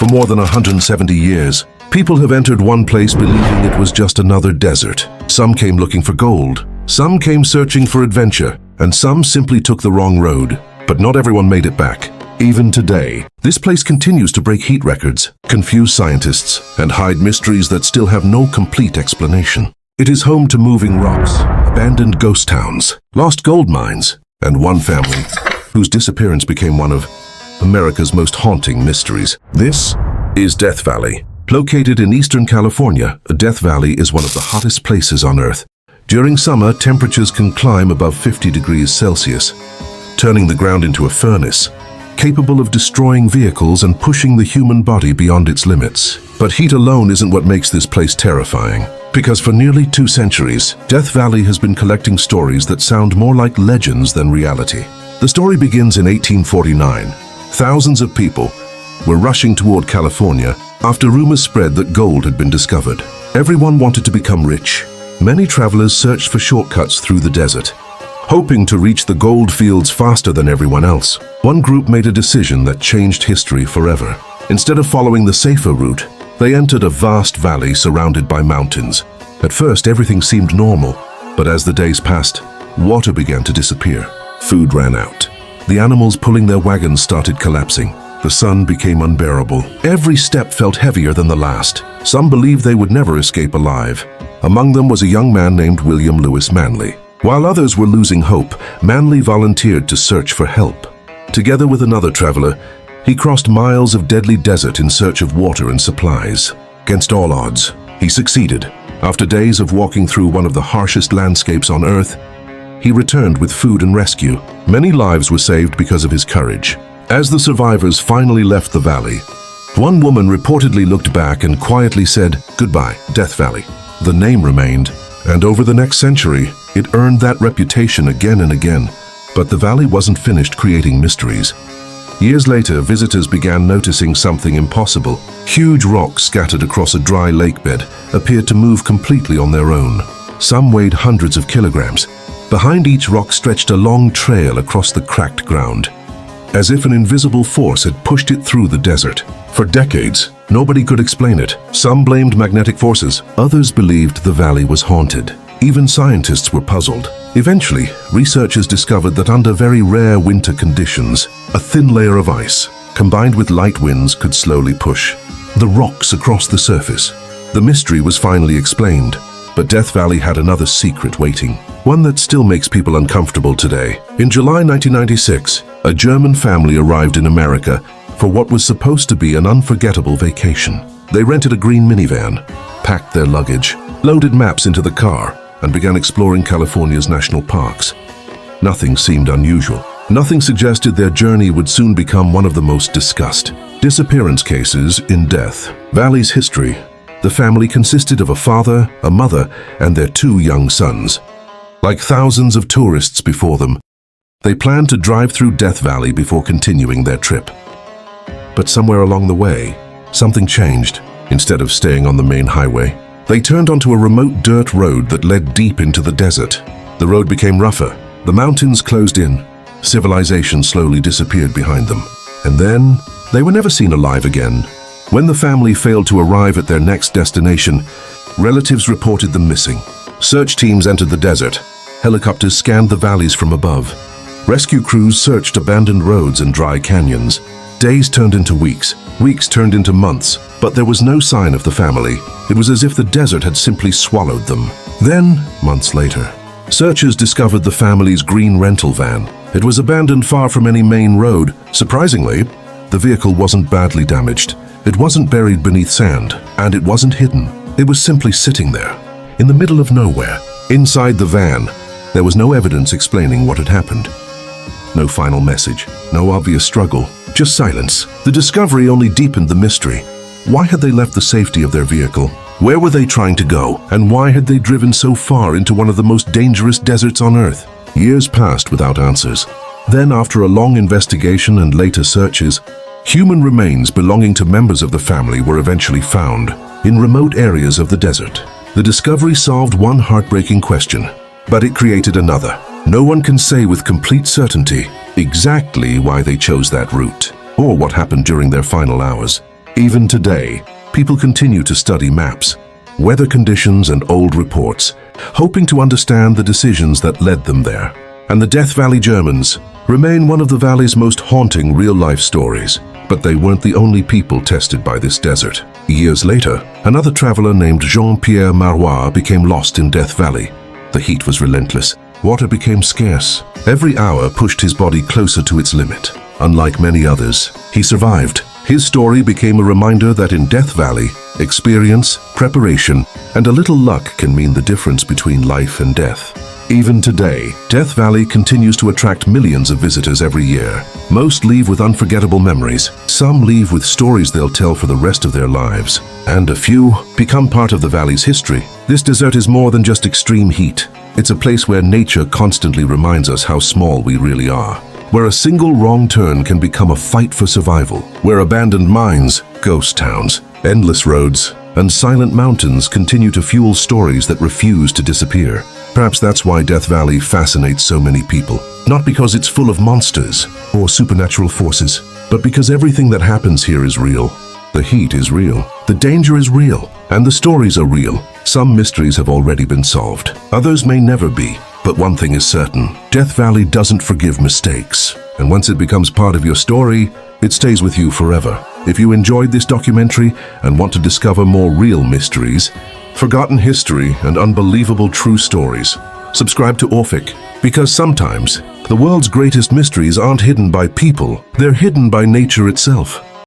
For more than 170 years, people have entered one place believing it was just another desert. Some came looking for gold, some came searching for adventure, and some simply took the wrong road. But not everyone made it back. Even today, this place continues to break heat records, confuse scientists, and hide mysteries that still have no complete explanation. It is home to moving rocks, abandoned ghost towns, lost gold mines, and one family whose disappearance became one of America's most haunting mysteries. This is Death Valley. Located in eastern California, Death Valley is one of the hottest places on Earth. During summer, temperatures can climb above 50 degrees Celsius, turning the ground into a furnace, capable of destroying vehicles and pushing the human body beyond its limits. But heat alone isn't what makes this place terrifying. Because for nearly 2 centuries, Death Valley has been collecting stories that sound more like legends than reality. The story begins in 1849. Thousands of people were rushing toward California after rumors spread that gold had been discovered. Everyone wanted to become rich. Many travelers searched for shortcuts through the desert, hoping to reach the gold fields faster than everyone else. One group made a decision that changed history forever. Instead of following the safer route, they entered a vast valley surrounded by mountains. At first, everything seemed normal, but as the days passed, water began to disappear. Food ran out. The animals pulling their wagons started collapsing. The sun became unbearable. Every step felt heavier than the last. Some believed they would never escape alive. Among them was a young man named William Lewis Manley. While others were losing hope, Manley volunteered to search for help. Together with another traveler, he crossed miles of deadly desert in search of water and supplies. Against all odds, he succeeded. After days of walking through one of the harshest landscapes on Earth, he returned with food and rescue. Many lives were saved because of his courage. As the survivors finally left the valley, one woman reportedly looked back and quietly said, "Goodbye, Death Valley." The name remained, and over the next century, it earned that reputation again and again. But the valley wasn't finished creating mysteries. Years later, visitors began noticing something impossible. Huge rocks scattered across a dry lake bed appeared to move completely on their own. Some weighed hundreds of kilograms. Behind each rock stretched a long trail across the cracked ground, as if an invisible force had pushed it through the desert. For decades, nobody could explain it. Some blamed magnetic forces. Others believed the valley was haunted. Even scientists were puzzled. Eventually, researchers discovered that under very rare winter conditions, a thin layer of ice, combined with light winds, could slowly push the rocks across the surface. The mystery was finally explained, but Death Valley had another secret waiting, one that still makes people uncomfortable today. In July 1996, a German family arrived in America for what was supposed to be an unforgettable vacation. They rented a green minivan, packed their luggage, loaded maps into the car, and began exploring California's national parks. Nothing seemed unusual. Nothing suggested their journey would soon become one of the most discussed disappearance cases in Death Valley's history. The family consisted of a father, a mother, and their 2 young sons. Like thousands of tourists before them, they planned to drive through Death Valley before continuing their trip. But somewhere along the way, something changed. Instead of staying on the main highway, they turned onto a remote dirt road that led deep into the desert. The road became rougher. The mountains closed in. Civilization slowly disappeared behind them. And then, they were never seen alive again. When the family failed to arrive at their next destination, relatives reported them missing. Search teams entered the desert. Helicopters scanned the valleys from above. Rescue crews searched abandoned roads and dry canyons. Days turned into weeks. Weeks turned into months. But there was no sign of the family. It was as if the desert had simply swallowed them. Then, months later, searchers discovered the family's green rental van. It was abandoned far from any main road. Surprisingly, the vehicle wasn't badly damaged. It wasn't buried beneath sand, and it wasn't hidden. It was simply sitting there, in the middle of nowhere. Inside the van, there was no evidence explaining what had happened. No final message, no obvious struggle, just silence. The discovery only deepened the mystery. Why had they left the safety of their vehicle? Where were they trying to go? And why had they driven so far into one of the most dangerous deserts on Earth? Years passed without answers. Then, after a long investigation and later searches, human remains belonging to members of the family were eventually found in remote areas of the desert. The discovery solved one heartbreaking question, but it created another. No one can say with complete certainty exactly why they chose that route, or what happened during their final hours. Even today, people continue to study maps, weather conditions and old reports, hoping to understand the decisions that led them there. And the Death Valley Germans remain one of the valley's most haunting real-life stories. But they weren't the only people tested by this desert. Years later, another traveler named Jean Pierre Marois became lost in Death Valley. The heat was relentless. Water became scarce. Every hour pushed his body closer to its limit. Unlike many others, he survived. His story became a reminder that in Death Valley, experience, preparation, and a little luck can mean the difference between life and death. Even today, Death Valley continues to attract millions of visitors every year. Most leave with unforgettable memories. Some leave with stories they'll tell for the rest of their lives. And a few become part of the valley's history. This desert is more than just extreme heat. It's a place where nature constantly reminds us how small we really are. Where a single wrong turn can become a fight for survival. Where abandoned mines, ghost towns, endless roads, and silent mountains continue to fuel stories that refuse to disappear. Perhaps that's why Death Valley fascinates so many people. Not because it's full of monsters or supernatural forces, but because everything that happens here is real. The heat is real, the danger is real, and the stories are real. Some mysteries have already been solved. Others may never be. But one thing is certain, Death Valley doesn't forgive mistakes. And once it becomes part of your story, it stays with you forever. If you enjoyed this documentary and want to discover more real mysteries, forgotten history, and unbelievable true stories, subscribe to Orphic. Because sometimes, the world's greatest mysteries aren't hidden by people, they're hidden by nature itself.